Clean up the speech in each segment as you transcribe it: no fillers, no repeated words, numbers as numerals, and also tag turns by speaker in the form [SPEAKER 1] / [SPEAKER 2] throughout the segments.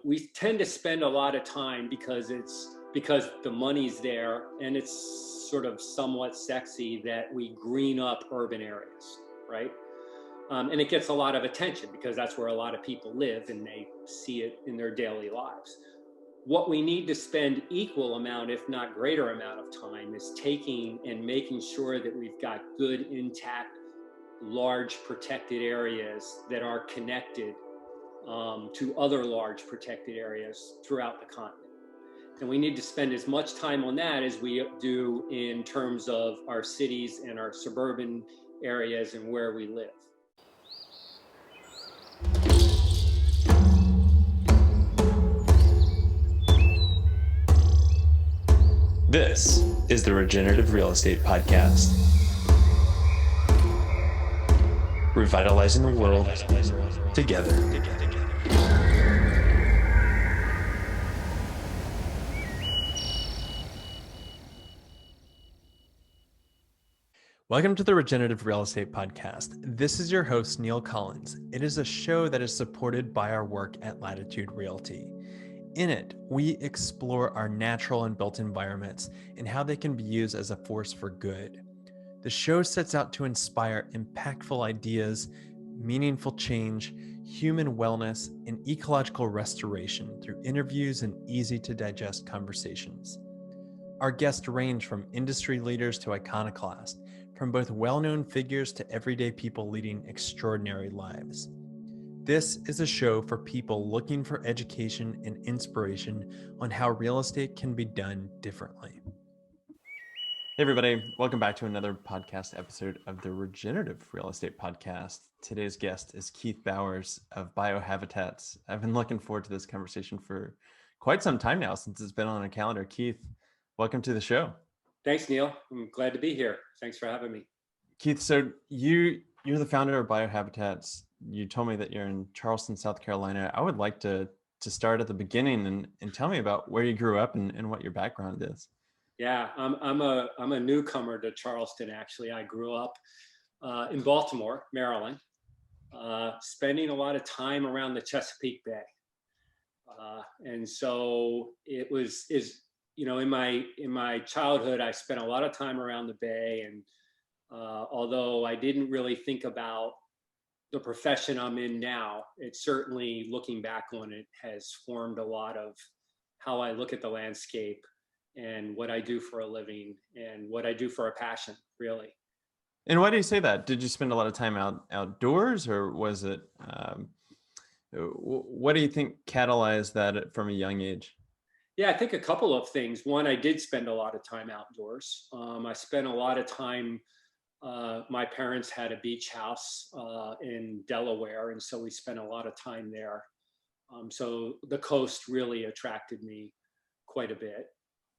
[SPEAKER 1] we tend to spend a lot of time because the money's there and it's sort of somewhat sexy that we green up urban areas, right? And it gets a lot of attention because that's where a lot of people live and they see it in their daily lives. What we need to spend equal amount, if not greater amount of time, is taking and making sure that we've got good, intact, large protected areas that are connected to other large protected areas throughout the continent. And we need to spend as much time on that as we do in terms of our cities and our suburban areas and where we live.
[SPEAKER 2] This is the Regenerative Real Estate Podcast. Revitalizing the world together. Welcome to the Regenerative Real Estate Podcast. This is your host, Neil Collins. It is a show that is supported by our work at Latitude Realty. In it, we explore our natural and built environments and how they can be used as a force for good. The show sets out to inspire impactful ideas, meaningful change, human wellness, and ecological restoration through interviews and easy-to-digest conversations. Our guests range from industry leaders to iconoclasts, from both well-known figures to everyday people leading extraordinary lives. This is a show for people looking for education and inspiration on how real estate can be done differently. Hey everybody, welcome back to another podcast episode of the Regenerative Real Estate Podcast. Today's guest is Keith Bowers of Biohabitats. I've been looking forward to this conversation for quite some time now since it's been on a calendar. Keith, welcome to the show.
[SPEAKER 1] Thanks, Neil. I'm glad to be here. Thanks for having me.
[SPEAKER 2] Keith, so you're the founder of Biohabitats. You told me that you're in Charleston, South Carolina. I would like to start at the beginning and tell me about where you grew up and what your background is.
[SPEAKER 1] Yeah, I'm a newcomer to Charleston. Actually, I grew up in Baltimore, Maryland, spending a lot of time around the Chesapeake Bay, and so in my childhood, I spent a lot of time around the bay, and although I didn't really think about the profession I'm in now, it certainly, looking back on it, has formed a lot of how I look at the landscape and what I do for a living and what I do for a passion, really.
[SPEAKER 2] And why do you say that? Did you spend a lot of time outdoors, or was it, what do you think catalyzed that from a young age?
[SPEAKER 1] Yeah, I think a couple of things. One, I did spend a lot of time outdoors. I spent a lot of time, my parents had a beach house in Delaware, and so we spent a lot of time there. So the coast really attracted me quite a bit.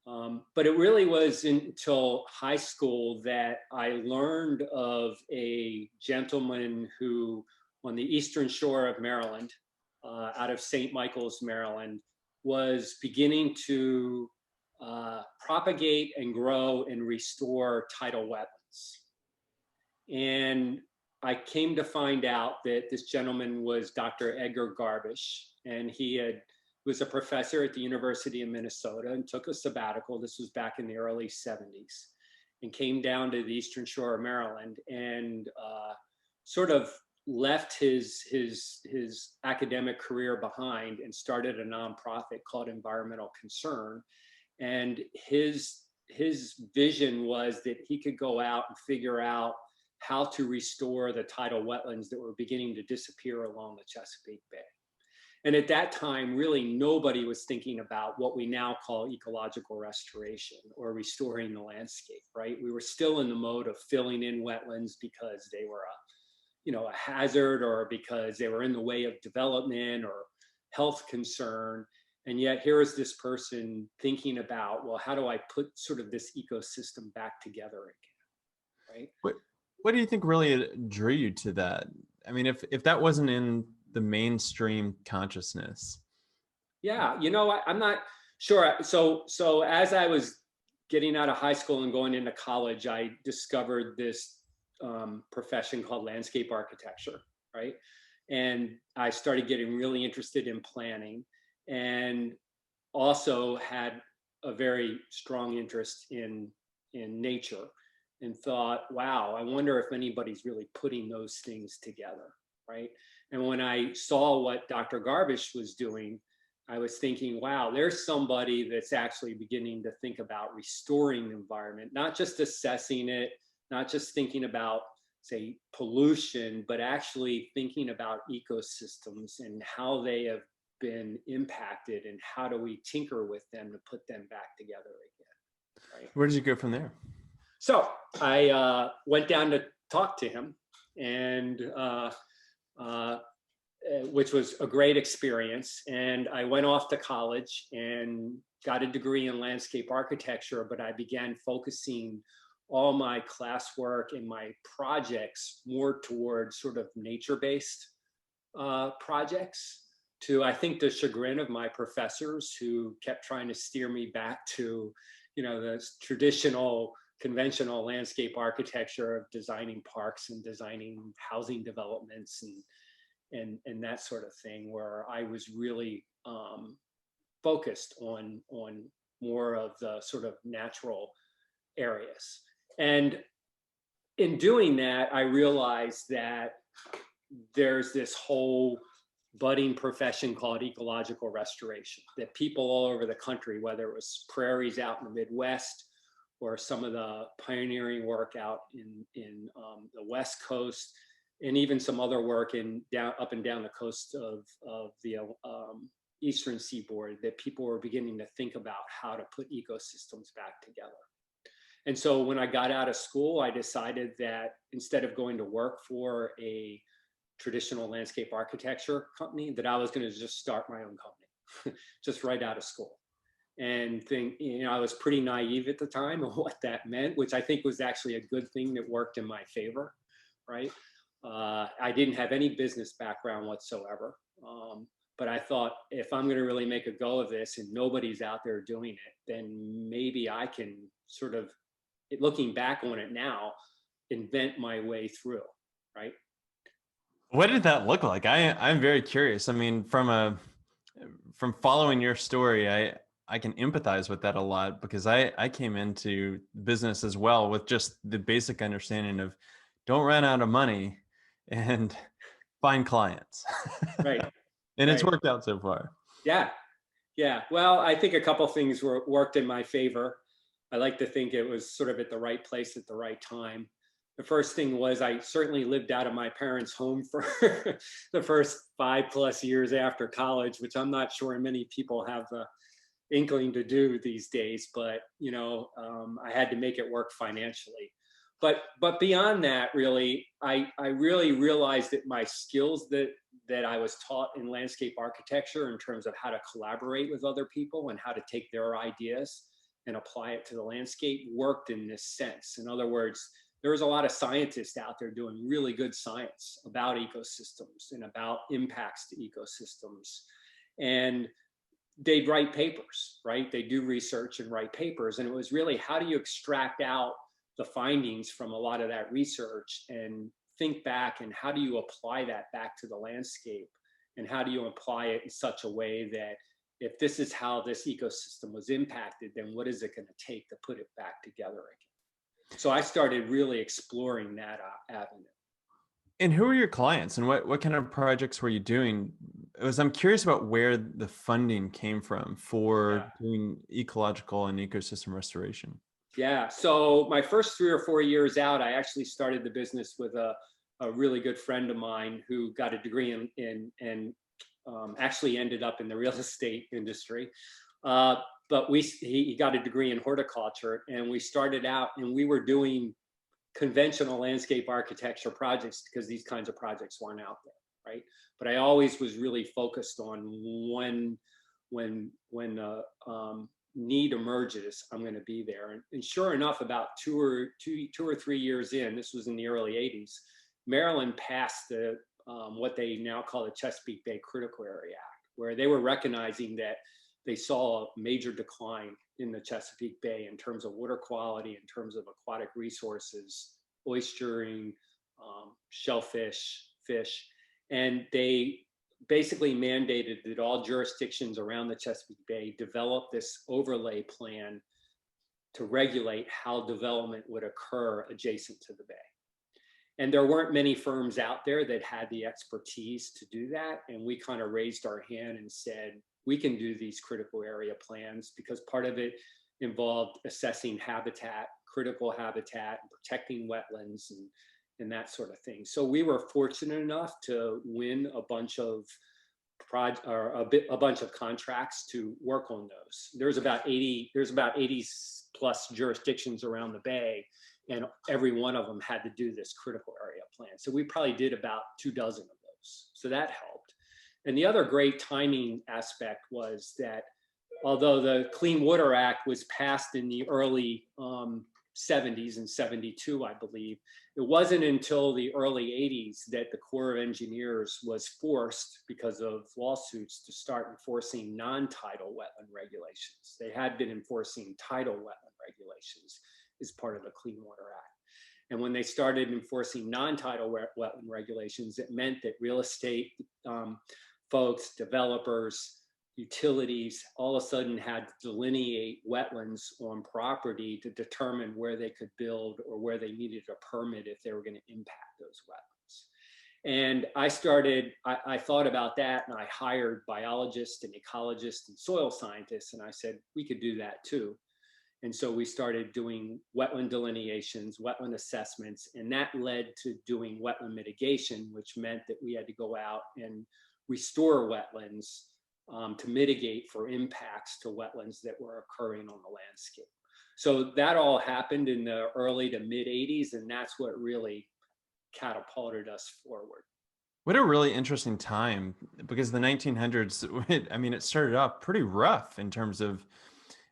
[SPEAKER 1] But it really was until high school that I learned of a gentleman who, on the eastern shore of Maryland, out of St. Michael's, Maryland, was beginning to propagate and grow and restore tidal wetlands. And I came to find out that this gentleman was Dr. Edgar Garbish, and he was a professor at the University of Minnesota and took a sabbatical. This was back in the early 70s, and came down to the eastern shore of Maryland and sort of left his academic career behind and started a nonprofit called Environmental Concern. And his vision was that he could go out and figure out how to restore the tidal wetlands that were beginning to disappear along the Chesapeake Bay. And at that time, really nobody was thinking about what we now call ecological restoration or restoring the landscape, right? We were still in the mode of filling in wetlands because they were a hazard, or because they were in the way of development or health concern. And yet here is this person thinking about, well, how do I put sort of this ecosystem back together again, right?
[SPEAKER 2] What do you think really drew you to that? I mean, if that wasn't in the mainstream consciousness.
[SPEAKER 1] Yeah, I'm not sure. So as I was getting out of high school and going into college, I discovered this profession called landscape architecture, right? And I started getting really interested in planning, and also had a very strong interest in nature, and thought, wow, I wonder if anybody's really putting those things together, right? And when I saw what Dr. Garbish was doing, I was thinking, wow, there's somebody that's actually beginning to think about restoring the environment, not just assessing it, not just thinking about, say, pollution, but actually thinking about ecosystems and how they have been impacted, and how do we tinker with them to put them back together again, right?
[SPEAKER 2] Where did you go from there?
[SPEAKER 1] So I went down to talk to him, and which was a great experience. And I went off to college and got a degree in landscape architecture, but I began focusing all my classwork and my projects more towards sort of nature-based projects, to, I think, the chagrin of my professors, who kept trying to steer me back to, the traditional, conventional landscape architecture of designing parks and designing housing developments and that sort of thing, where I was really focused on more of the sort of natural areas. And in doing that, I realized that there's this whole budding profession called ecological restoration, that people all over the country, whether it was prairies out in the Midwest, or some of the pioneering work out in the West Coast, and even some other work up and down the coast of the Eastern Seaboard, that people were beginning to think about how to put ecosystems back together. And so when I got out of school, I decided that instead of going to work for a traditional landscape architecture company, that I was going to just start my own company, just right out of school. And I was pretty naive at the time of what that meant, which I think was actually a good thing that worked in my favor, right? I didn't have any business background whatsoever. But I thought, if I'm going to really make a go of this and nobody's out there doing it, then maybe I can sort of, looking back on it now, invent my way through, right?
[SPEAKER 2] What did that look like? I'm very curious. I mean, from following your story, I can empathize with that a lot, because I came into business as well with just the basic understanding of, don't run out of money and find clients.
[SPEAKER 1] Right.
[SPEAKER 2] And it's
[SPEAKER 1] Right.
[SPEAKER 2] worked out so far.
[SPEAKER 1] Yeah. Yeah. Well, I think a couple things worked in my favor. I like to think it was sort of at the right place at the right time. The first thing was, I certainly lived out of my parents' home for the first 5+ years after college, which I'm not sure many people have the inkling to do these days, but I had to make it work financially. But beyond that, really, I really realized that my skills that I was taught in landscape architecture, in terms of how to collaborate with other people and how to take their ideas and apply it to the landscape, worked in this sense. In other words, there was a lot of scientists out there doing really good science about ecosystems and about impacts to ecosystems. And they'd write papers, right? They do research and write papers. And it was really, how do you extract out the findings from a lot of that research and think back, and how do you apply that back to the landscape? And how do you apply it in such a way that, if this is how this ecosystem was impacted, then what is it going to take to put it back together again? So I started really exploring that avenue.
[SPEAKER 2] And who were your clients, and what kind of projects were you doing? I'm curious about where the funding came from for doing ecological and ecosystem restoration.
[SPEAKER 1] Yeah. So my first 3 or 4 years out, I actually started the business with a really good friend of mine who got a degree in actually ended up in the real estate industry. But he got a degree in horticulture, and we started out, and we were doing conventional landscape architecture projects, because these kinds of projects weren't out there, right? But I always was really focused on when need emerges, I'm going to be there. And sure enough, about two or 3 years in, this was in the early 80s, Maryland passed the what they now call the Chesapeake Bay Critical Area Act, where they were recognizing that they saw a major decline in the Chesapeake Bay in terms of water quality, in terms of aquatic resources, oystering, shellfish, fish. And they basically mandated that all jurisdictions around the Chesapeake Bay develop this overlay plan to regulate how development would occur adjacent to the bay. And there weren't many firms out there that had the expertise to do that. And we kind of raised our hand and said, we can do these critical area plans, because part of it involved assessing habitat, critical habitat, and protecting wetlands and that sort of thing. So we were fortunate enough to win a bunch of a bunch of contracts to work on those. There's about 80 plus jurisdictions around the bay, and every one of them had to do this critical area plan. So we probably did about 24 of those. So that helped. And the other great timing aspect was that although the Clean Water Act was passed in the early 70s in 72, I believe, it wasn't until the early 80s that the Corps of Engineers was forced, because of lawsuits, to start enforcing non-tidal wetland regulations. They had been enforcing tidal wetland regulations as part of the Clean Water Act. And when they started enforcing non-tidal wetland regulations, it meant that real estate folks, developers, utilities all of a sudden had to delineate wetlands on property to determine where they could build or where they needed a permit if they were going to impact those wetlands. And I thought about that, and I hired biologists and ecologists and soil scientists, and I said, we could do that too. And so we started doing wetland delineations, wetland assessments, and that led to doing wetland mitigation, which meant that we had to go out and restore wetlands to mitigate for impacts to wetlands that were occurring on the landscape. So that all happened in the early to mid 80s, and that's what really catapulted us forward.
[SPEAKER 2] What a really interesting time, because the 1900s, it started off pretty rough in terms of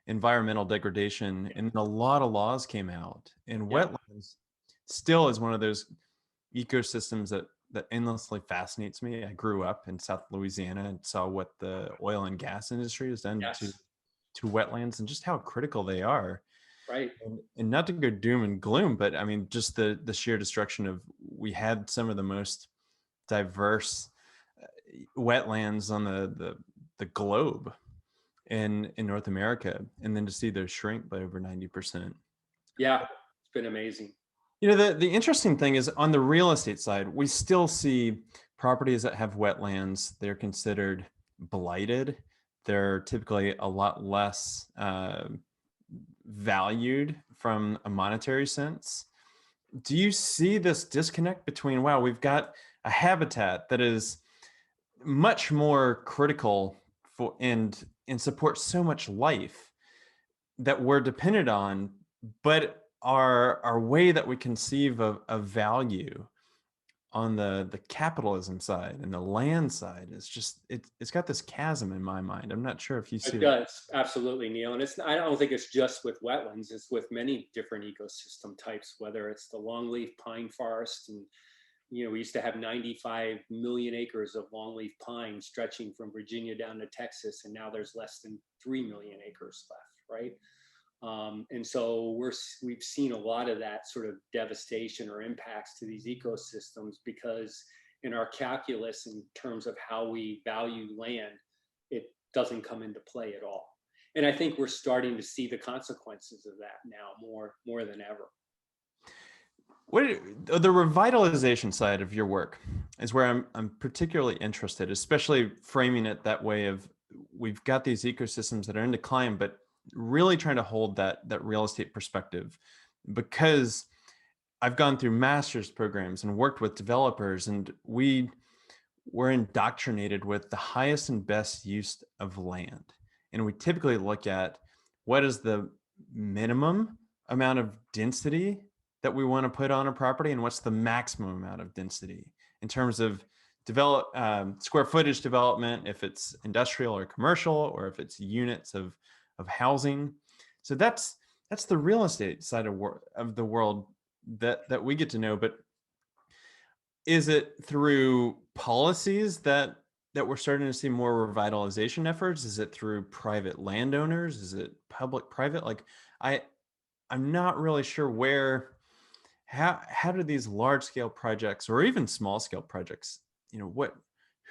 [SPEAKER 2] environmental degradation, and a lot of laws came out. And wetlands still is one of those ecosystems that endlessly fascinates me. I grew up in South Louisiana and saw what the oil and gas industry has done to wetlands and just how critical they are.
[SPEAKER 1] Right.
[SPEAKER 2] And not to go doom and gloom, but just the sheer destruction of, we had some of the most diverse wetlands on the globe in North America, and then to see those shrink by over 90%.
[SPEAKER 1] Yeah, it's been amazing.
[SPEAKER 2] The interesting thing is, on the real estate side, we still see properties that have wetlands. They're considered blighted. They're typically a lot less valued from a monetary sense. Do you see this disconnect between, wow, we've got a habitat that is much more critical for and supports so much life that we're dependent on, but our way that we conceive of value on the capitalism side and the land side is just, it's got this chasm in my mind. I'm not sure if you see
[SPEAKER 1] it. Does, absolutely, Neil. And I don't think it's just with wetlands, it's with many different ecosystem types, whether it's the longleaf pine forest. And we used to have 95 million acres of longleaf pine stretching from Virginia down to Texas, and now there's less than 3 million acres left, right? And so we've seen a lot of that sort of devastation or impacts to these ecosystems, because in our calculus in terms of how we value land, it doesn't come into play at all. And I think we're starting to see the consequences of that now more than ever.
[SPEAKER 2] The revitalization side of your work is where I'm particularly interested, especially framing it that way of, we've got these ecosystems that are in decline, but really trying to hold that real estate perspective, because I've gone through master's programs and worked with developers, and we were indoctrinated with the highest and best use of land. And we typically look at what is the minimum amount of density that we want to put on a property, and what's the maximum amount of density in terms of square footage development, if it's industrial or commercial, or if it's units of housing. So that's the real estate side of the world that we get to know. But is it through policies that we're starting to see more revitalization efforts? Is it through private landowners? Is it public-private? Like, I'm not really sure how do these large-scale projects, or even small-scale projects,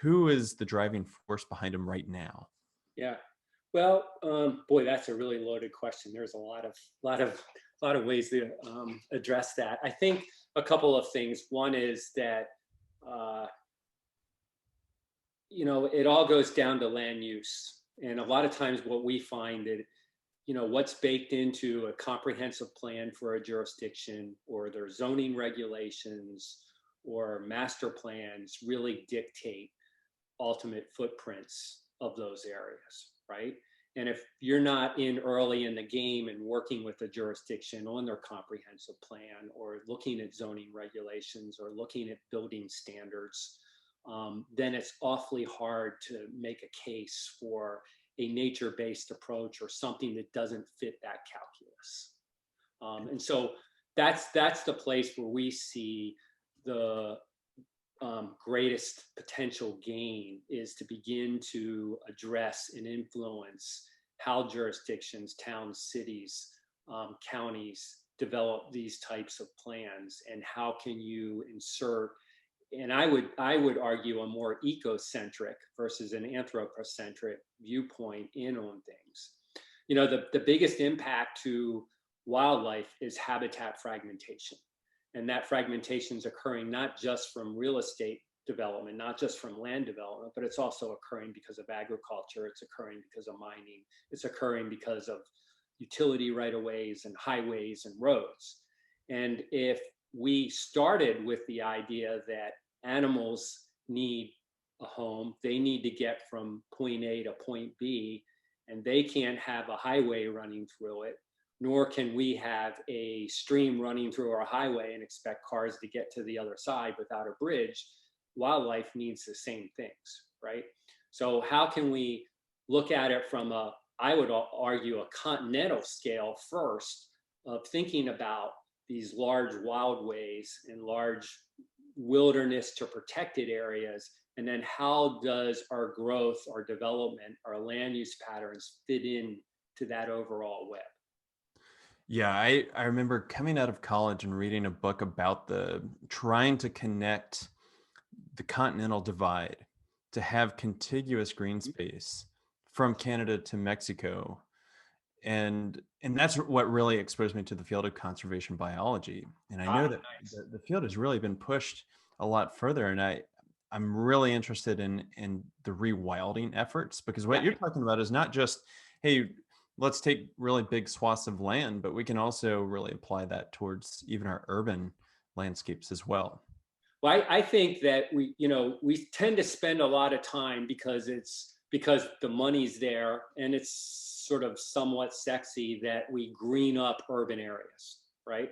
[SPEAKER 2] who is the driving force behind them right now?
[SPEAKER 1] Yeah. Well, boy, that's a really loaded question. There's a lot of ways to address that. I think a couple of things. One is that uh, it all goes down to land use, and a lot of times what we find that what's baked into a comprehensive plan for a jurisdiction or their zoning regulations or master plans really dictate ultimate footprints of those areas, right? And if you're not in early in the game and working with the jurisdiction on their comprehensive plan or looking at zoning regulations or looking at building standards, then it's awfully hard to make a case for a nature-based approach or something that doesn't fit that calculus. And so that's the place where we see the greatest potential gain is to begin to address and influence how jurisdictions, towns, cities, counties develop these types of plans, and how can you insert, and I would argue, a more ecocentric versus an anthropocentric viewpoint in on things. The biggest impact to wildlife is habitat fragmentation. And that fragmentation is occurring not just from real estate development, not just from land development, but it's also occurring because of agriculture. It's occurring because of mining. It's occurring because of utility right-of-ways and highways and roads. And if we started with the idea that animals need a home, they need to get from point A to point B, and they can't have a highway running through it, nor can we have a stream running through our highway and expect cars to get to the other side without a bridge. Wildlife needs the same things, right? So how can we look at it from I would argue, a continental scale first, of thinking about these large wildways and large wilderness to protected areas, and then how does our growth, our development, our land use patterns fit in to that overall web?
[SPEAKER 2] Yeah, I remember coming out of college and reading a book about trying to connect the continental divide to have contiguous green space from Canada to Mexico. And that's what really exposed me to the field of conservation biology. And I know that
[SPEAKER 1] Nice.
[SPEAKER 2] the field has really been pushed a lot further. And I'm really interested in the rewilding efforts, because what
[SPEAKER 1] Yeah.
[SPEAKER 2] you're talking about is not just, hey, let's take really big swaths of land, but we can also really apply that towards even our urban landscapes as well.
[SPEAKER 1] Well, I think that we tend to spend a lot of time because the money's there and it's sort of somewhat sexy that we green up urban areas, right?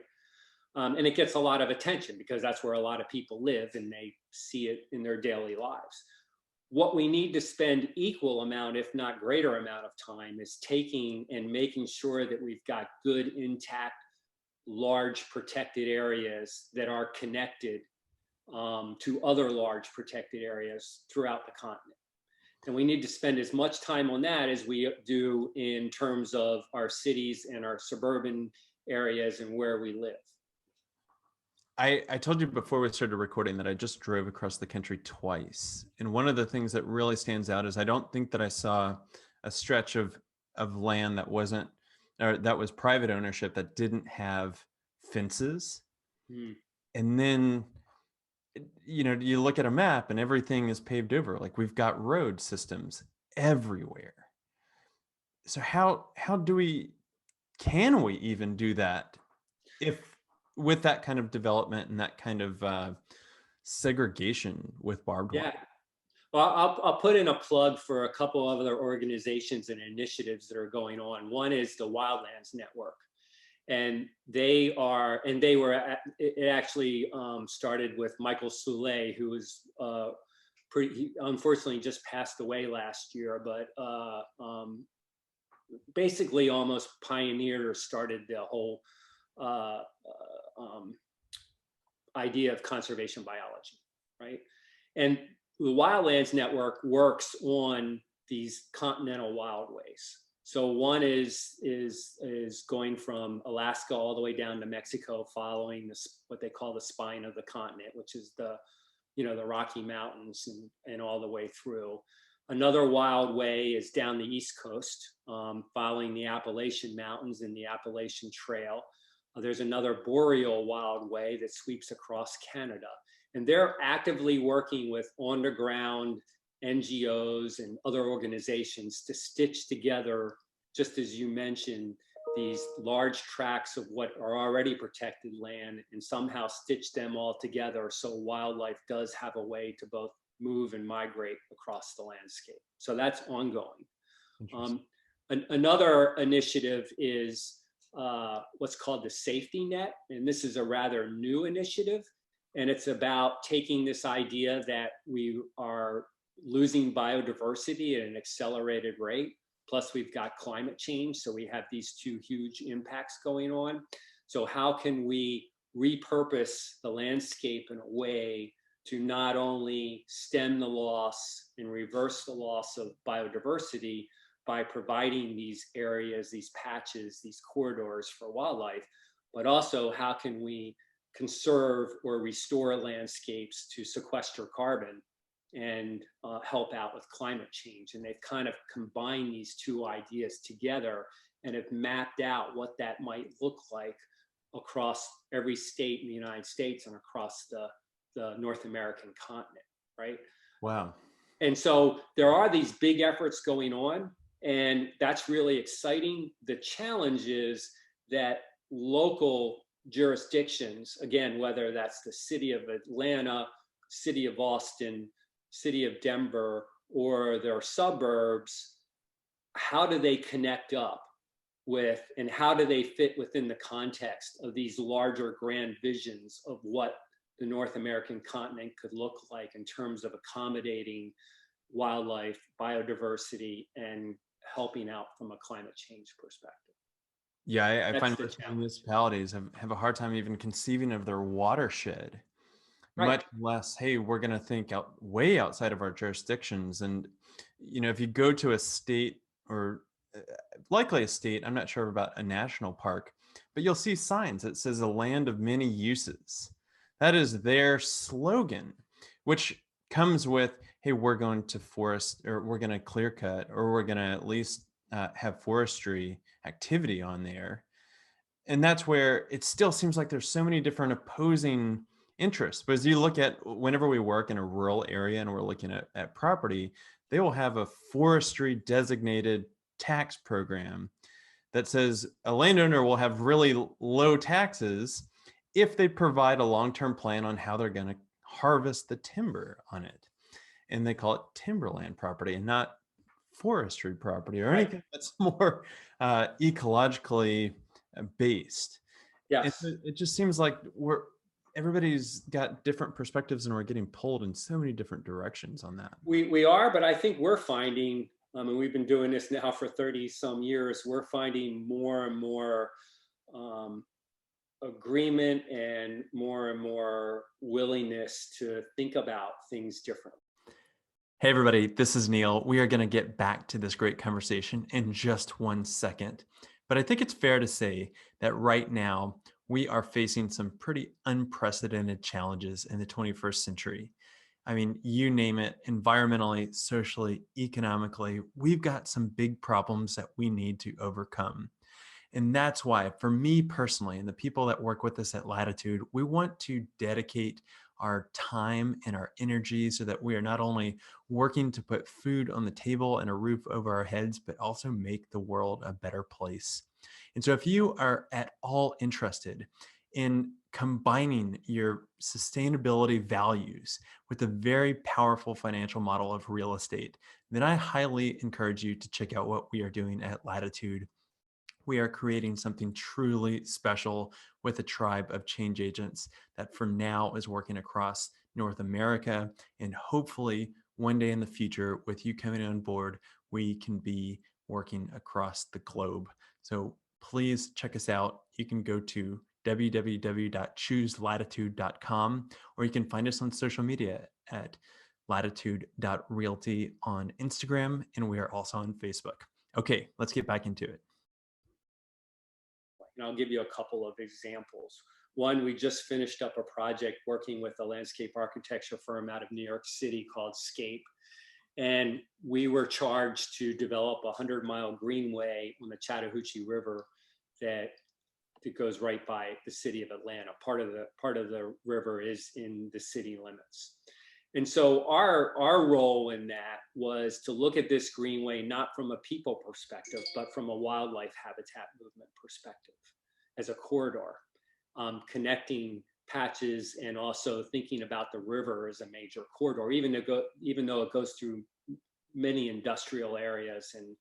[SPEAKER 1] And it gets a lot of attention because that's where a lot of people live and they see it in their daily lives. What we need to spend equal amount, if not greater amount of time, is taking and making sure that we've got good, intact, large protected areas that are connected to other large protected areas throughout the continent. And we need to spend as much time on that as we do in terms of our cities and our suburban areas and where we live.
[SPEAKER 2] I told you before we started recording that I just drove across the country twice. And one of the things that really stands out is I don't think that I saw a stretch of land that wasn't, or that was private ownership, that didn't have fences.
[SPEAKER 1] Hmm.
[SPEAKER 2] And then, you look at a map and everything is paved over. Like, we've got road systems everywhere. So can we even do that if with that kind of development and that kind of segregation with barbed
[SPEAKER 1] Yeah.
[SPEAKER 2] wire?
[SPEAKER 1] Well, I'll put in a plug for a couple of other organizations and initiatives that are going on. One is the Wildlands Network. And they were, it actually started with Michael Soule, who was he unfortunately just passed away last year, but basically almost pioneered or started the whole idea of conservation biology, right? And the Wildlands Network works on these continental wildways. So one is going from Alaska all the way down to Mexico, following this what they call the spine of the continent, which is the the Rocky Mountains and all the way through. Another wild way is down the East Coast, following the Appalachian Mountains and the Appalachian Trail. There's another boreal wild way that sweeps across Canada. And they're actively working with on-the-ground NGOs and other organizations to stitch together, just as you mentioned, these large tracts of what are already protected land and somehow stitch them all together so wildlife does have a way to both move and migrate across the landscape. So that's ongoing. Another initiative is what's called the safety net. And this is a rather new initiative. And it's about taking this idea that we are losing biodiversity at an accelerated rate. Plus we've got climate change. So we have these two huge impacts going on. So how can we repurpose the landscape in a way to not only stem the loss and reverse the loss of biodiversity by providing these areas, these patches, these corridors for wildlife, but also how can we conserve or restore landscapes to sequester carbon and help out with climate change. And they've kind of combined these two ideas together and have mapped out what that might look like across every state in the United States and across the North American continent, right?
[SPEAKER 2] Wow.
[SPEAKER 1] And so there are these big efforts going on, and that's really exciting. The challenge is that local jurisdictions, again, whether that's the city of Atlanta, city of Austin, city of Denver, or their suburbs, how do they connect up with, and how do they fit within the context of these larger grand visions of what the North American continent could look like in terms of accommodating wildlife, biodiversity, and helping out from a climate change perspective.
[SPEAKER 2] Yeah, I find most municipalities have a hard time even conceiving of their watershed,
[SPEAKER 1] Right.
[SPEAKER 2] much less, hey, we're going to think way outside of our jurisdictions. And, if you go to a state or likely a state, I'm not sure about a national park, but you'll see signs that says a land of many uses. That is their slogan, which comes with, hey, we're going to forest, or we're going to clear cut, or we're going to at least have forestry activity on there. And that's where it still seems like there's so many different opposing interests. But as you look at, whenever we work in a rural area and we're looking at property, they will have a forestry designated tax program that says a landowner will have really low taxes if they provide a long-term plan on how they're going to harvest the timber on it. And they call it timberland property and not forestry property or anything that's more ecologically based.
[SPEAKER 1] Yes.
[SPEAKER 2] It just seems like everybody's got different perspectives and we're getting pulled in so many different directions on that.
[SPEAKER 1] We are, but I think we're finding, and we've been doing this now for 30 some years, we're finding more and more agreement and more willingness to think about things differently.
[SPEAKER 2] Hey everybody, this is Neil. We are going to get back to this great conversation in just 1 second. But I think it's fair to say that right now we are facing some pretty unprecedented challenges in the 21st century. I mean, you name it, environmentally, socially, economically, we've got some big problems that we need to overcome. And that's why, for me personally, and the people that work with us at Latitude, we want to dedicate our time and our energy so that we are not only working to put food on the table and a roof over our heads, but also make the world a better place. And so if you are at all interested in combining your sustainability values with a very powerful financial model of real estate, then I highly encourage you to check out what we are doing at Latitude. We are creating something truly special with a tribe of change agents that for now is working across North America. And hopefully one day in the future, with you coming on board, we can be working across the globe. So please check us out. You can go to www.chooselatitude.com, or you can find us on social media at latitude.realty on Instagram. And we are also on Facebook. Okay, let's get back into it.
[SPEAKER 1] And I'll give you a couple of examples. One, we just finished up a project working with a landscape architecture firm out of New York City called Scape. And we were charged to develop a 100-mile greenway on the Chattahoochee River that goes right by the city of Atlanta. Part of the river is in the city limits. And so our role in that was to look at this greenway not from a people perspective, but from a wildlife habitat movement perspective as a corridor, connecting patches and also thinking about the river as a major corridor, even though it goes through many industrial areas and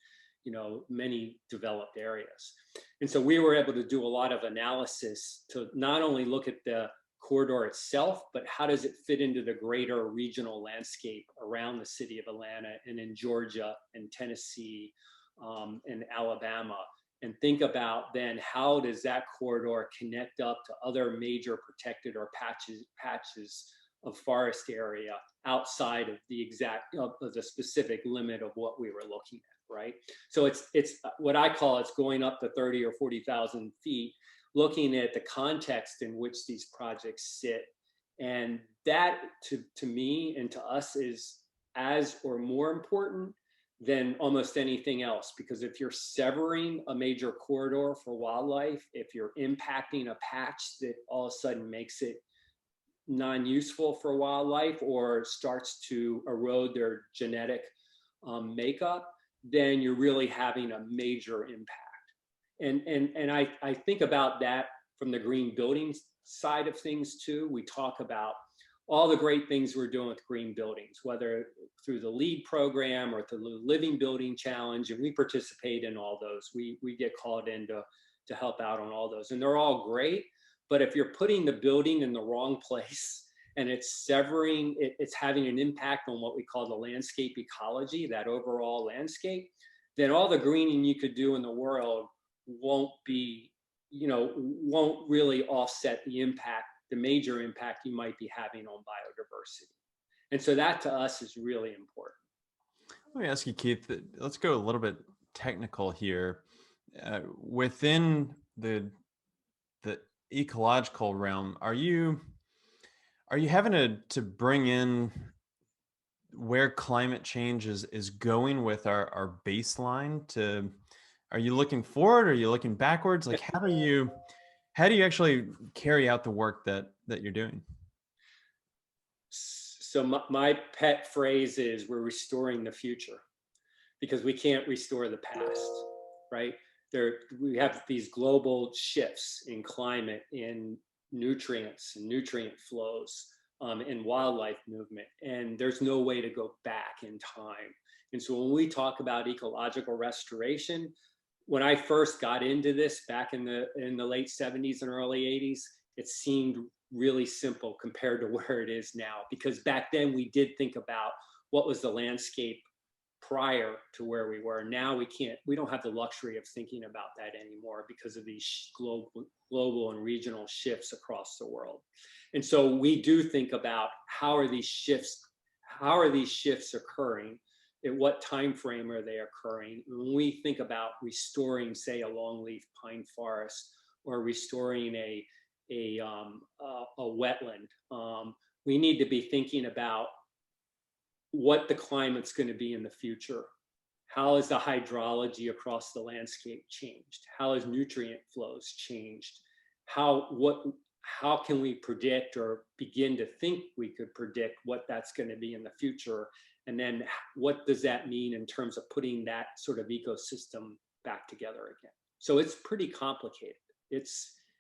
[SPEAKER 1] many developed areas. And so we were able to do a lot of analysis to not only look at the corridor itself, but how does it fit into the greater regional landscape around the city of Atlanta and in Georgia and Tennessee and Alabama, and think about then how does that corridor connect up to other major protected or patches of forest area outside of the specific limit of what we were looking at, right? So it's what I call it's going up to 30 or 40,000 feet, looking at the context in which these projects sit. And that to me and to us is as or more important than almost anything else, because if you're severing a major corridor for wildlife, if you're impacting a patch that all of a sudden makes it non-useful for wildlife or starts to erode their genetic makeup, then you're really having a major impact. And I think about that from the green buildings side of things too. We talk about all the great things we're doing with green buildings, whether through the LEED program or through the Living Building Challenge, and we participate in all those. We get called in to help out on all those, and they're all great. But if you're putting the building in the wrong place and it's severing, it's having an impact on what we call the landscape ecology, that overall landscape, then all the greening you could do in the world won't really offset the major impact you might be having on biodiversity. And so that to us is really important.
[SPEAKER 2] Let me ask you, Keith, let's go a little bit technical here. Within the ecological realm, are you having to bring in where climate change is going with our baseline? Are you looking forward? Or are you looking backwards? Like, how do you actually carry out the work that you're doing?
[SPEAKER 1] So my pet phrase is we're restoring the future, because we can't restore the past, right? We have these global shifts in climate, in nutrients and nutrient flows, in wildlife movement, and there's no way to go back in time. And so when we talk about ecological restoration, when I first got into this back in the late 70s and early 80s, it seemed really simple compared to where it is now, because back then we did think about what was the landscape prior to where we were. Now we don't have the luxury of thinking about that anymore because of these global and regional shifts across the world. And so we do think about how are these shifts occurring, at what time frame are they occurring. When we think about restoring, say, a longleaf pine forest or restoring a wetland, we need to be thinking about what the climate's going to be in the future. How has the hydrology across the landscape changed? How has nutrient flows changed? How can we predict or begin to think we could predict what that's going to be in the future? And then what does that mean in terms of putting that sort of ecosystem back together again? So it's pretty complicated. It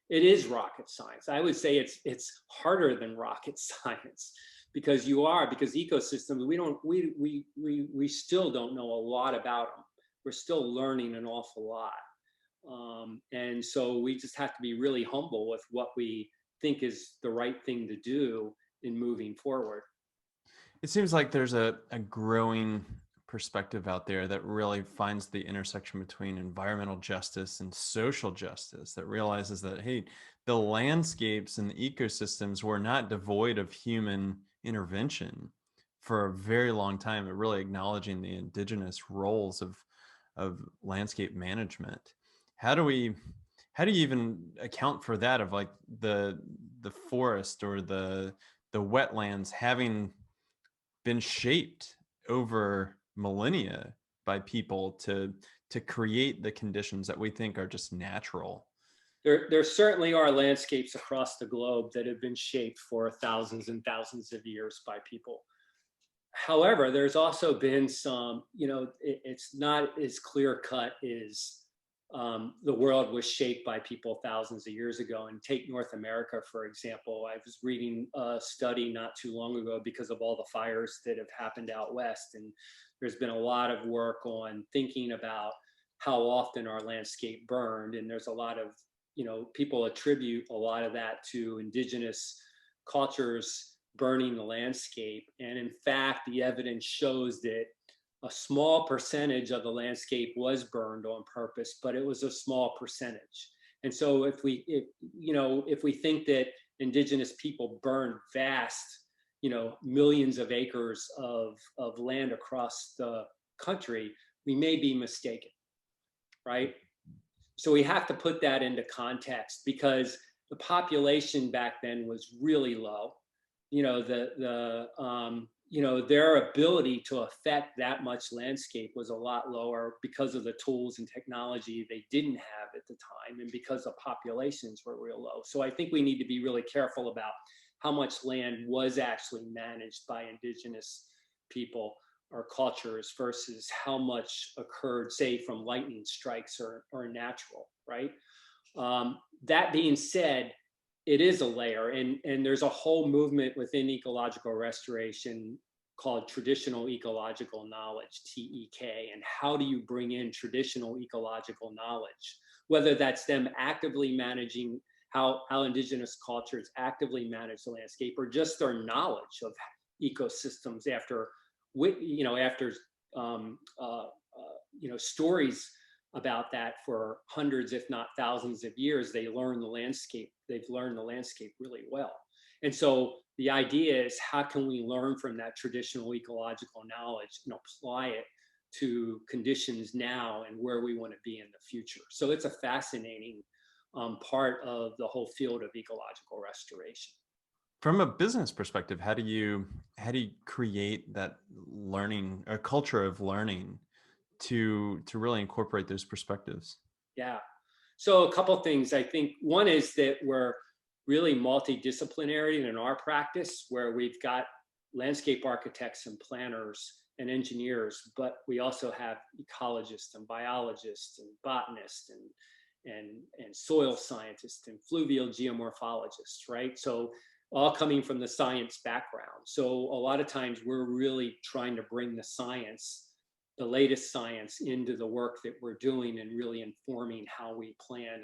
[SPEAKER 1] is rocket science. I would say it's harder than rocket science, because ecosystems, we still don't know a lot about them. We're still learning an awful lot. And so we just have to be really humble with what we think is the right thing to do in moving forward.
[SPEAKER 2] It seems like there's a growing perspective out there that really finds the intersection between environmental justice and social justice, that realizes that, hey, the landscapes and the ecosystems were not devoid of human intervention for a very long time, but really acknowledging the indigenous roles of landscape management. How do we how do you even account for that, of like the forest or the wetlands having been shaped over millennia by people to create the conditions that we think are just natural?
[SPEAKER 1] There certainly are landscapes across the globe that have been shaped for thousands and thousands of years by people. However, there's also been some, it's not as clear cut as the world was shaped by people thousands of years ago. And take North America, for example. I was reading a study not too long ago because of all the fires that have happened out west. And there's been a lot of work on thinking about how often our landscape burned. And there's a lot of, people attribute a lot of that to indigenous cultures burning the landscape. And in fact, the evidence shows that a small percentage of the landscape was burned on purpose, but it was a small percentage. And so if we think that indigenous people burned vast, millions of acres of land across the country, we may be mistaken, right? So we have to put that into context, because the population back then was really low. Their ability to affect that much landscape was a lot lower because of the tools and technology they didn't have at the time, and because the populations were real low. So I think we need to be really careful about how much land was actually managed by indigenous people or cultures versus how much occurred, say, from lightning strikes or natural, right? That being said, it is a layer, and there's a whole movement within ecological restoration called traditional ecological knowledge, TEK. And how do you bring in traditional ecological knowledge, whether that's them actively managing how indigenous cultures actively manage the landscape, or just their knowledge of ecosystems after stories about that for hundreds, if not thousands of years. They've learned the landscape really well. And so the idea is, how can we learn from that traditional ecological knowledge and apply it to conditions now and where we want to be in the future? So it's a fascinating part of the whole field of ecological restoration.
[SPEAKER 2] From a business perspective, how do you create that learning, a culture of learning, to really incorporate those perspectives?
[SPEAKER 1] Yeah. So a couple things. I think one is that we're really multidisciplinary in our practice, where we've got landscape architects and planners and engineers, but we also have ecologists and biologists and botanists and soil scientists and fluvial geomorphologists, right? So all coming from the science background. So a lot of times we're really trying to bring the science, the latest science, into the work that we're doing, and really informing how we plan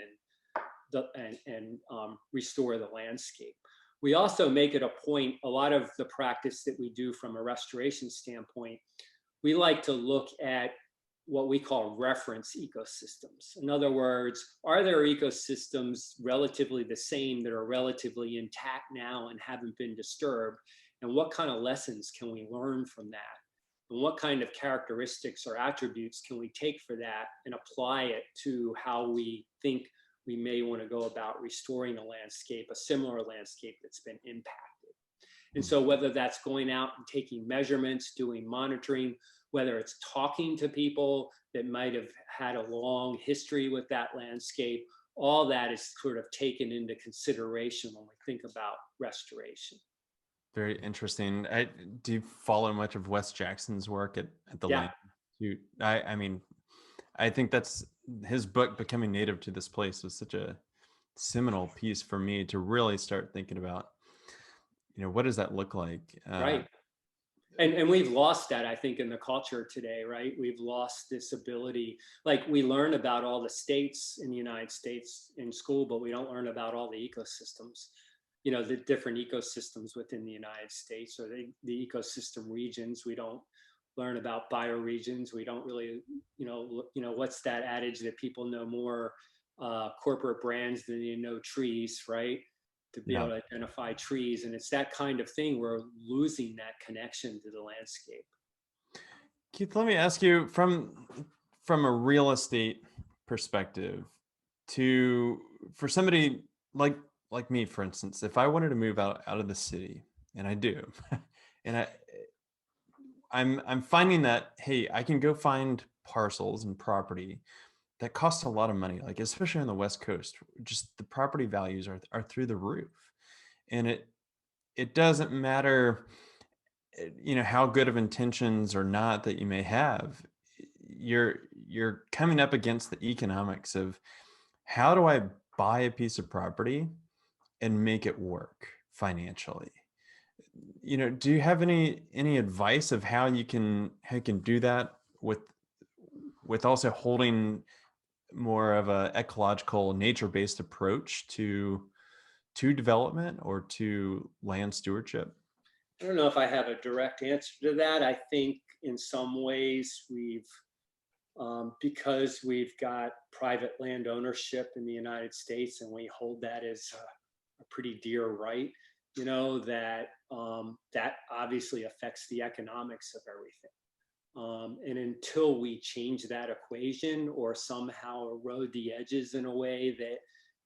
[SPEAKER 1] and restore the landscape. We also make it a point, a lot of the practice that we do from a restoration standpoint, we like to look at what we call reference ecosystems. In other words, are there ecosystems relatively the same that are relatively intact now and haven't been disturbed? And what kind of lessons can we learn from that? And what kind of characteristics or attributes can we take for that and apply it to how we think we may want to go about restoring a landscape, a similar landscape that's been impacted? And so whether that's going out and taking measurements, doing monitoring, whether it's talking to people that might have had a long history with that landscape, all that is sort of taken into consideration when we think about restoration.
[SPEAKER 2] Very interesting. Do you follow much of Wes Jackson's work at the
[SPEAKER 1] Yeah.
[SPEAKER 2] Latitude? I mean, I think that's his book, Becoming Native to This Place, was such a seminal piece for me to really start thinking about, what does that look like?
[SPEAKER 1] Right. And we've lost that, I think, in the culture today, right? We've lost this ability. Like, we learn about all the states in the United States in school, but we don't learn about all the ecosystems, the different ecosystems within the United States, or the ecosystem regions. We don't learn about bioregions. We don't really, what's that adage that people know more corporate brands than they know trees, right? To be able to identify trees. And it's that kind of thing. We're losing that connection to the landscape.
[SPEAKER 2] Keith, let me ask you, from a real estate perspective, for somebody like me, for instance, if I wanted to move out of the city, and I do, and I'm finding that, hey, I can go find parcels and property that cost a lot of money, like especially on the West Coast. Just the property values are through the roof, and it doesn't matter, how good of intentions or not that you may have. You're coming up against the economics of how do I buy a piece of property and make it work financially. Do you have any advice of how you can do that with also holding more of a ecological, nature-based approach to development or to land stewardship?
[SPEAKER 1] I don't know if I have a direct answer to that. I think in some ways because we've got private land ownership in the United States and we hold that as a pretty dear right, that obviously affects the economics of everything. And until we change that equation or somehow erode the edges in a way that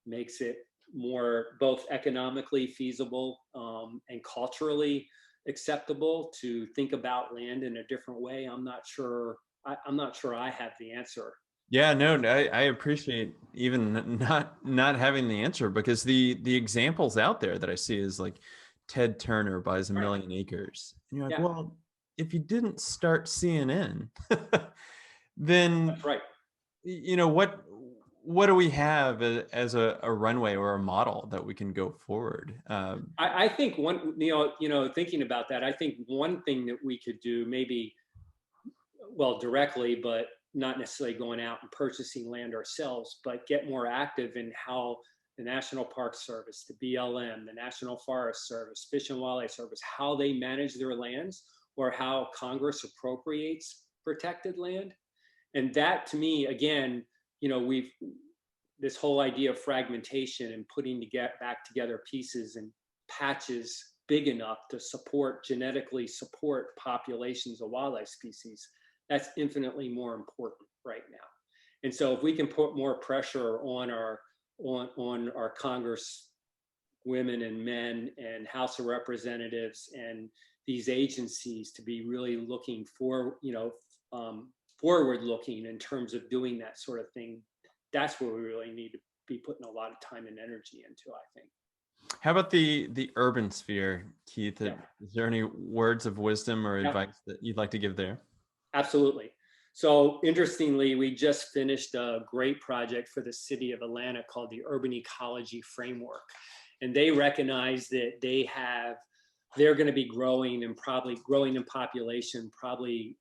[SPEAKER 1] makes it more both economically feasible and culturally acceptable to think about land in a different way, I'm not sure. I'm not sure I have the answer.
[SPEAKER 2] Yeah, no, I appreciate even not having the answer, because the examples out there that I see is like Ted Turner buys a
[SPEAKER 1] Right.
[SPEAKER 2] million acres. And you're like,
[SPEAKER 1] Yeah,
[SPEAKER 2] well, if you didn't start CNN, then
[SPEAKER 1] that's right.
[SPEAKER 2] what do we have as a runway or a model that we can go forward?
[SPEAKER 1] I think thinking about that, I think one thing that we could do, maybe, well, directly, but not necessarily going out and purchasing land ourselves, but get more active in how the National Park Service, the BLM, the National Forest Service, Fish and Wildlife Service, how they manage their lands, or how Congress appropriates protected land. And that, to me, again, we've this whole idea of fragmentation and putting back together pieces and patches big enough to genetically support populations of wildlife species, that's infinitely more important right now. And so if we can put more pressure on our Congress women and men and House of Representatives and these agencies to be really looking forward looking in terms of doing that sort of thing, that's where we really need to be putting a lot of time and energy into, I think.
[SPEAKER 2] How about the urban sphere, Keith?
[SPEAKER 1] Yeah.
[SPEAKER 2] Is there any words of wisdom or
[SPEAKER 1] Yeah.
[SPEAKER 2] advice that you'd like to give there?
[SPEAKER 1] Absolutely. So interestingly, we just finished a great project for the city of Atlanta called the Urban Ecology Framework. And they recognize that they're going to be growing in population, probably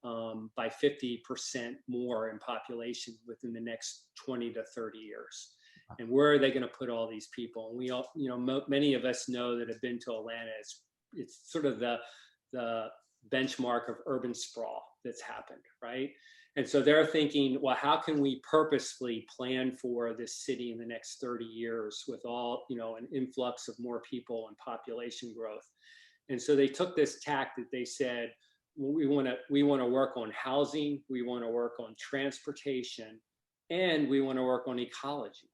[SPEAKER 1] by 50% more in population within the next 20 to 30 years. And where are they going to put all these people? And we all, many of us know that have been to Atlanta. It's sort of the benchmark of urban sprawl that's happened, right? And so they're thinking, well, how can we purposefully plan for this city in the next 30 years with all, an influx of more people and population growth? And so they took this tack that they said, well, we want to work on housing, we want to work on transportation, and we want to work on ecology,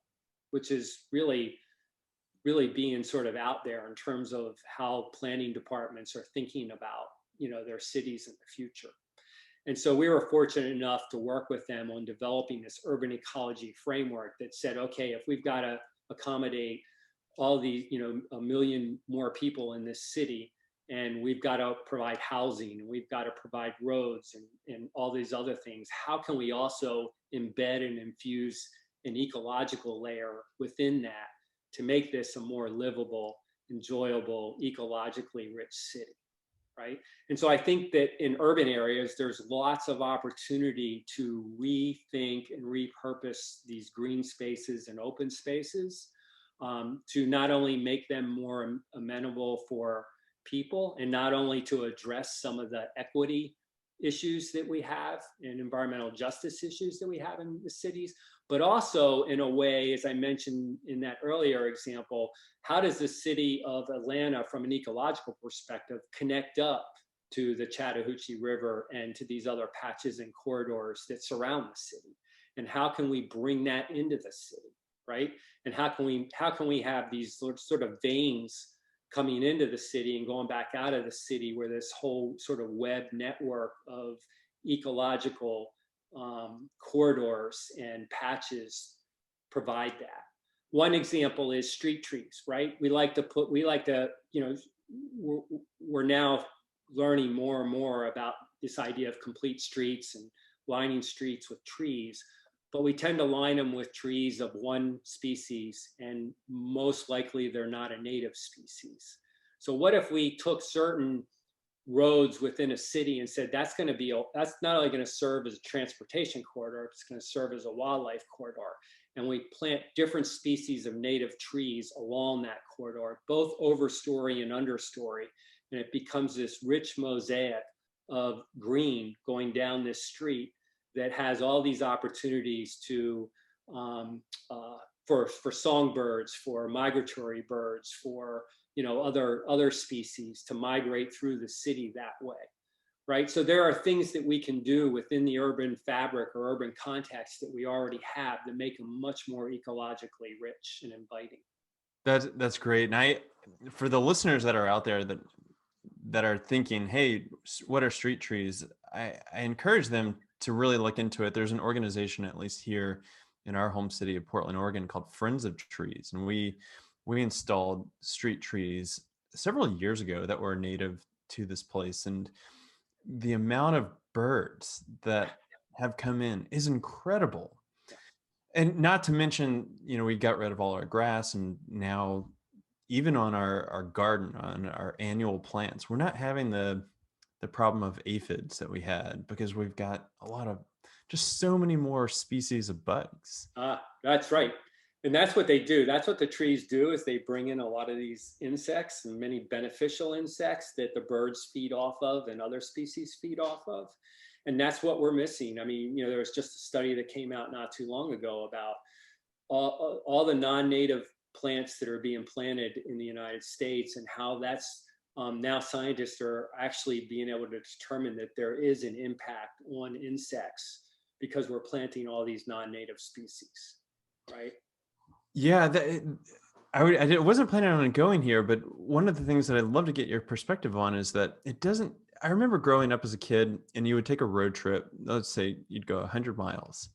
[SPEAKER 1] which is really being sort of out there in terms of how planning departments are thinking about, their cities in the future. And so we were fortunate enough to work with them on developing this urban ecology framework that said, okay, if we've got to accommodate all these, a million more people in this city, and we've got to provide housing, and we've got to provide roads and all these other things, how can we also embed and infuse an ecological layer within that to make this a more livable, enjoyable, ecologically rich city? Right. And so I think that in urban areas, there's lots of opportunity to rethink and repurpose these green spaces and open spaces to not only make them more amenable for people and not only to address some of the equity issues that we have and environmental justice issues that we have in the cities, but also in a way, as I mentioned in that earlier example, how does the city of Atlanta, from an ecological perspective, connect up to the Chattahoochee River and to these other patches and corridors that surround the city? And how can we bring that into the city? right? And how can we have these sort of veins coming into the city and going back out of the city, where this whole sort of web network of ecological corridors and patches provide that. One example is street trees, right? We're now learning more and more about this idea of complete streets and lining streets with trees, but we tend to line them with trees of one species, and most likely they're not a native species. So what if we took certain roads within a city and said that's not only going to serve as a transportation corridor, it's going to serve as a wildlife corridor, and we plant different species of native trees along that corridor, both overstory and understory, and it becomes this rich mosaic of green going down this street that has all these opportunities to for songbirds, for migratory birds, for other species to migrate through the city that way, right? So there are things that we can do within the urban fabric or urban context that we already have that make them much more ecologically rich and inviting.
[SPEAKER 2] That's great. And for the listeners that are out there that are thinking, hey, what are street trees? I encourage them to really look into it. There's an organization, at least here in our home city of Portland, Oregon, called Friends of Trees. And we installed street trees several years ago that were native to this place. And the amount of birds that have come in is incredible. And not to mention, we got rid of all our grass, and now even on our garden, on our annual plants, we're not having the problem of aphids that we had, because we've got a lot of just so many more species of bugs.
[SPEAKER 1] That's right. And that's what they do. That's what the trees do, is they bring in a lot of these insects, and many beneficial insects that the birds feed off of and other species feed off of. And that's what we're missing. I mean, there was just a study that came out not too long ago about all the non-native plants that are being planted in the United States, and how that's now scientists are actually being able to determine that there is an impact on insects because we're planting all these non-native species, right?
[SPEAKER 2] Yeah, I wasn't planning on going here, but one of the things that I'd love to get your perspective on is that I remember growing up as a kid, and you would take a road trip, let's say you'd go 100 miles,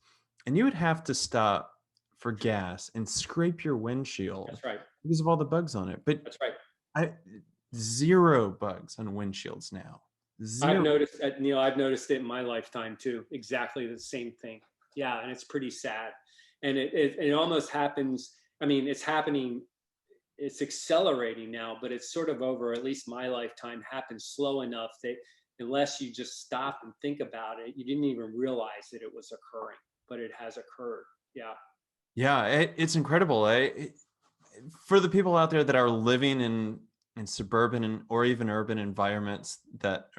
[SPEAKER 2] and you would have to stop for gas and scrape your windshield.
[SPEAKER 1] That's right.
[SPEAKER 2] Because of all the bugs on it. But
[SPEAKER 1] that's right.
[SPEAKER 2] Zero bugs on windshields now. Zero.
[SPEAKER 1] I've noticed that, Neil. I've noticed it in my lifetime too. Exactly the same thing. Yeah, and it's pretty sad. And it almost happens. I mean, it's happening. It's accelerating now, but it's sort of over at least my lifetime happens slow enough that unless you just stop and think about it, you didn't even realize that it was occurring, but it has occurred. Yeah.
[SPEAKER 2] Yeah, it's incredible. For the people out there that are living in suburban or even urban environments that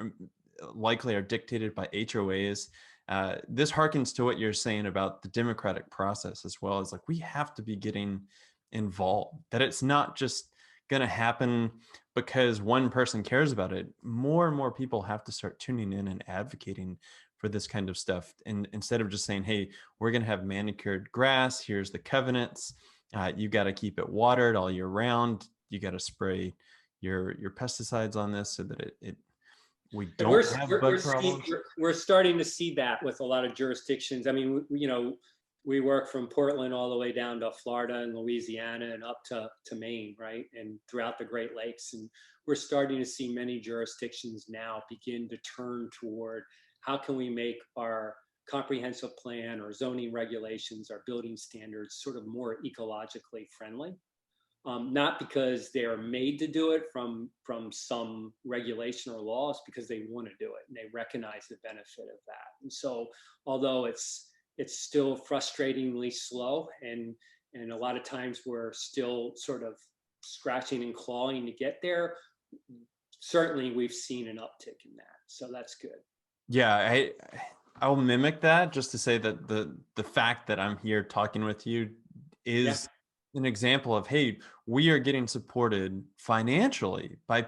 [SPEAKER 2] likely are dictated by HOAs, this harkens to what you're saying about the democratic process as well. As like, we have to be getting involved, that it's not just going to happen because one person cares about it. More and more people have to start tuning in and advocating for this kind of stuff. And instead of just saying, hey, we're going to have manicured grass, here's the covenants, you got to keep it watered all year round, you got to spray your pesticides on this so that we don't have bug problems.
[SPEAKER 1] We're starting to see that with a lot of jurisdictions. I mean, we work from Portland all the way down to Florida and Louisiana and up to Maine, right? And throughout the Great Lakes. And we're starting to see many jurisdictions now begin to turn toward how can we make our comprehensive plan or zoning regulations, our building standards sort of more ecologically friendly. Not because they are made to do it from some regulation or laws, because they want to do it and they recognize the benefit of that. And so, although it's still frustratingly slow, and a lot of times we're still sort of scratching and clawing to get there, certainly we've seen an uptick in that. So that's good.
[SPEAKER 2] Yeah, I'll mimic that just to say that the fact that I'm here talking with you is an example of, hey, we are getting supported financially by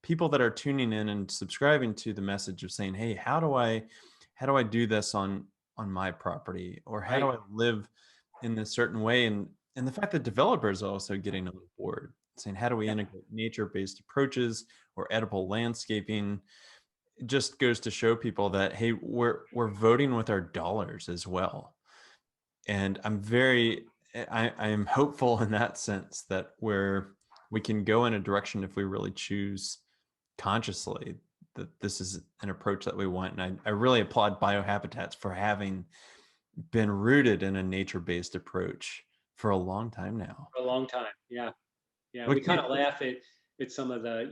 [SPEAKER 2] people that are tuning in and subscribing to the message of saying, hey, how do I do this on my property, or how do I live in this certain way? And And the fact that developers are also getting on board, saying, how do we
[SPEAKER 1] Yeah,
[SPEAKER 2] integrate nature-based approaches or edible landscaping? It just goes to show people that, hey, we're voting with our dollars as well. And I am hopeful in that sense that we can go in a direction if we really choose consciously that this is an approach that we want. And I really applaud Biohabitats for having been rooted in a nature-based approach for a long time now.
[SPEAKER 1] for a long time. Yeah. Yeah.
[SPEAKER 2] What
[SPEAKER 1] We
[SPEAKER 2] can
[SPEAKER 1] kind of laugh at some of the,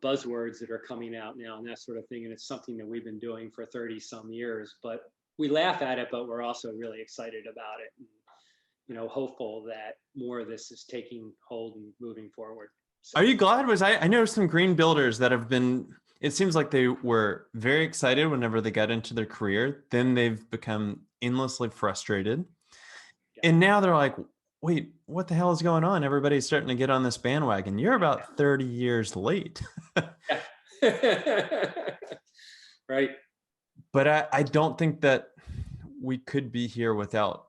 [SPEAKER 1] buzzwords that are coming out now and that sort of thing. And it's something that we've been doing for 30 some years, but we laugh at it, but we're also really excited about it. And, hopeful that more of this is taking hold and moving forward. So,
[SPEAKER 2] Are you glad? I know some green builders that have been, it seems like they were very excited whenever they got into their career. Then they've become endlessly frustrated.
[SPEAKER 1] yeah.
[SPEAKER 2] And now they're like, wait, what the hell is going on? Everybody's starting to get on this bandwagon. You're about 30 years late.
[SPEAKER 1] Yeah. Right.
[SPEAKER 2] But I don't think that we could be here without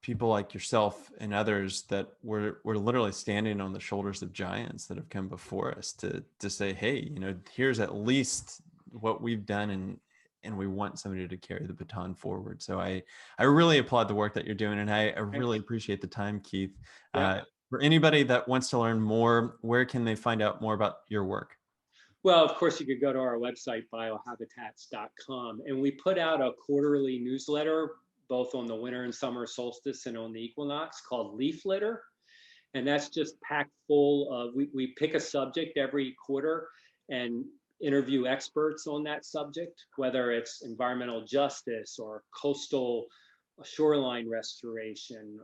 [SPEAKER 2] people like yourself and others that we're literally standing on the shoulders of giants that have come before us to say, hey, here's at least what we've done, and we want somebody to carry the baton forward. So I really applaud the work that you're doing, and I really appreciate the time, Keith.
[SPEAKER 1] Yeah.
[SPEAKER 2] For anybody that wants to learn more, where can they find out more about your work?
[SPEAKER 1] Well, of course, you could go to our website, biohabitats.com, and we put out a quarterly newsletter, both on the winter and summer solstice and on the equinox, called Leaf Litter. And that's just packed full of, we pick a subject every quarter and interview experts on that subject, whether it's environmental justice or coastal shoreline restoration,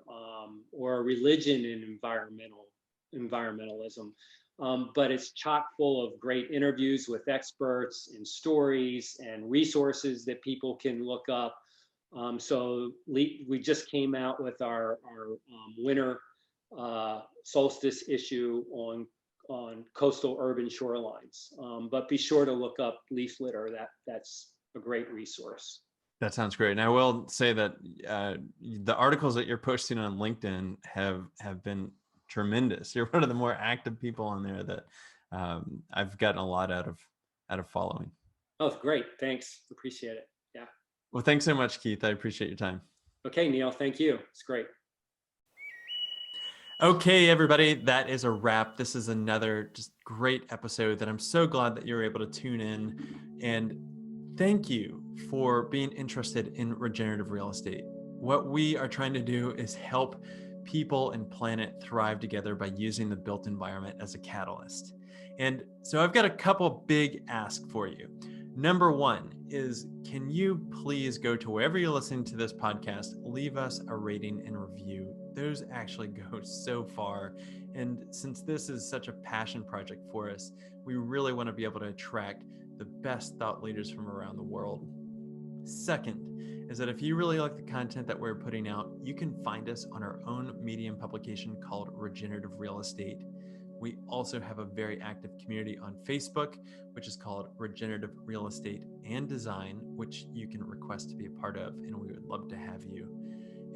[SPEAKER 1] or religion and environmentalism. But it's chock full of great interviews with experts and stories and resources that people can look up. So we just came out with our winter solstice issue on coastal urban shorelines. But be sure to look up leaf litter. That's a great resource.
[SPEAKER 2] That sounds great. And I will say that the articles that you're posting on LinkedIn have been tremendous. You're one of the more active people on there that I've gotten a lot out of following.
[SPEAKER 1] Oh, great. Thanks. Appreciate it. Yeah.
[SPEAKER 2] Well, thanks so much, Keith. I appreciate your time.
[SPEAKER 1] Okay, Neil. Thank you. It's great.
[SPEAKER 2] Okay, everybody, that is a wrap. This is another just great episode that I'm so glad that you're able to tune in. And thank you for being interested in regenerative real estate. What we are trying to do is help people and planet thrive together by using the built environment as a catalyst. And so I've got a couple big asks for you. Number one is, can you please go to wherever you're listening to this podcast, leave us a rating and review. Those actually go so far. And since this is such a passion project for us, we really want to be able to attract the best thought leaders from around the world. Second is that if you really like the content that we're putting out, you can find us on our own Medium publication called Regenerative Real Estate. We also have a very active community on Facebook, which is called Regenerative Real Estate and Design, which you can request to be a part of, and we would love to have you.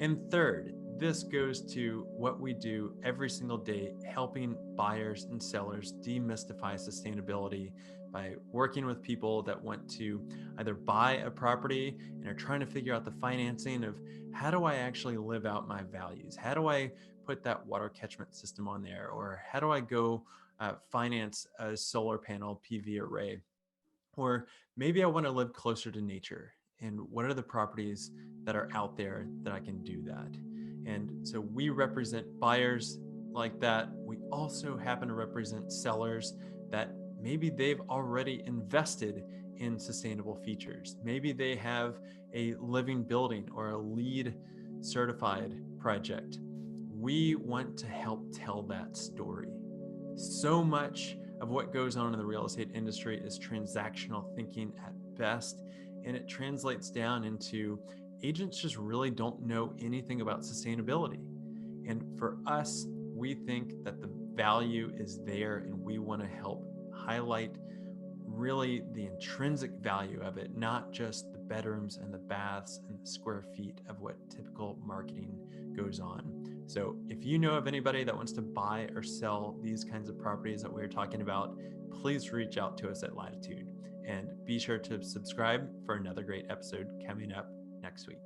[SPEAKER 2] And third, this goes to what we do every single day, helping buyers and sellers demystify sustainability by working with people that want to either buy a property and are trying to figure out the financing of, how do I actually live out my values? How do I put that water catchment system on there? Or how do I go finance a solar panel PV array? Or maybe I want to live closer to nature. And what are the properties that are out there that I can do that? And so we represent buyers like that. We also happen to represent sellers that maybe they've already invested in sustainable features. Maybe they have a living building or a LEED certified project. We want to help tell that story. So much of what goes on in the real estate industry is transactional thinking at best, and it translates down into agents just really don't know anything about sustainability. And for us, we think that the value is there, and we want to help highlight really the intrinsic value of it, not just the bedrooms and the baths and the square feet of what typical marketing goes on. So if you know of anybody that wants to buy or sell these kinds of properties that we're talking about, please reach out to us at Latitude, and be sure to subscribe for another great episode coming up next week.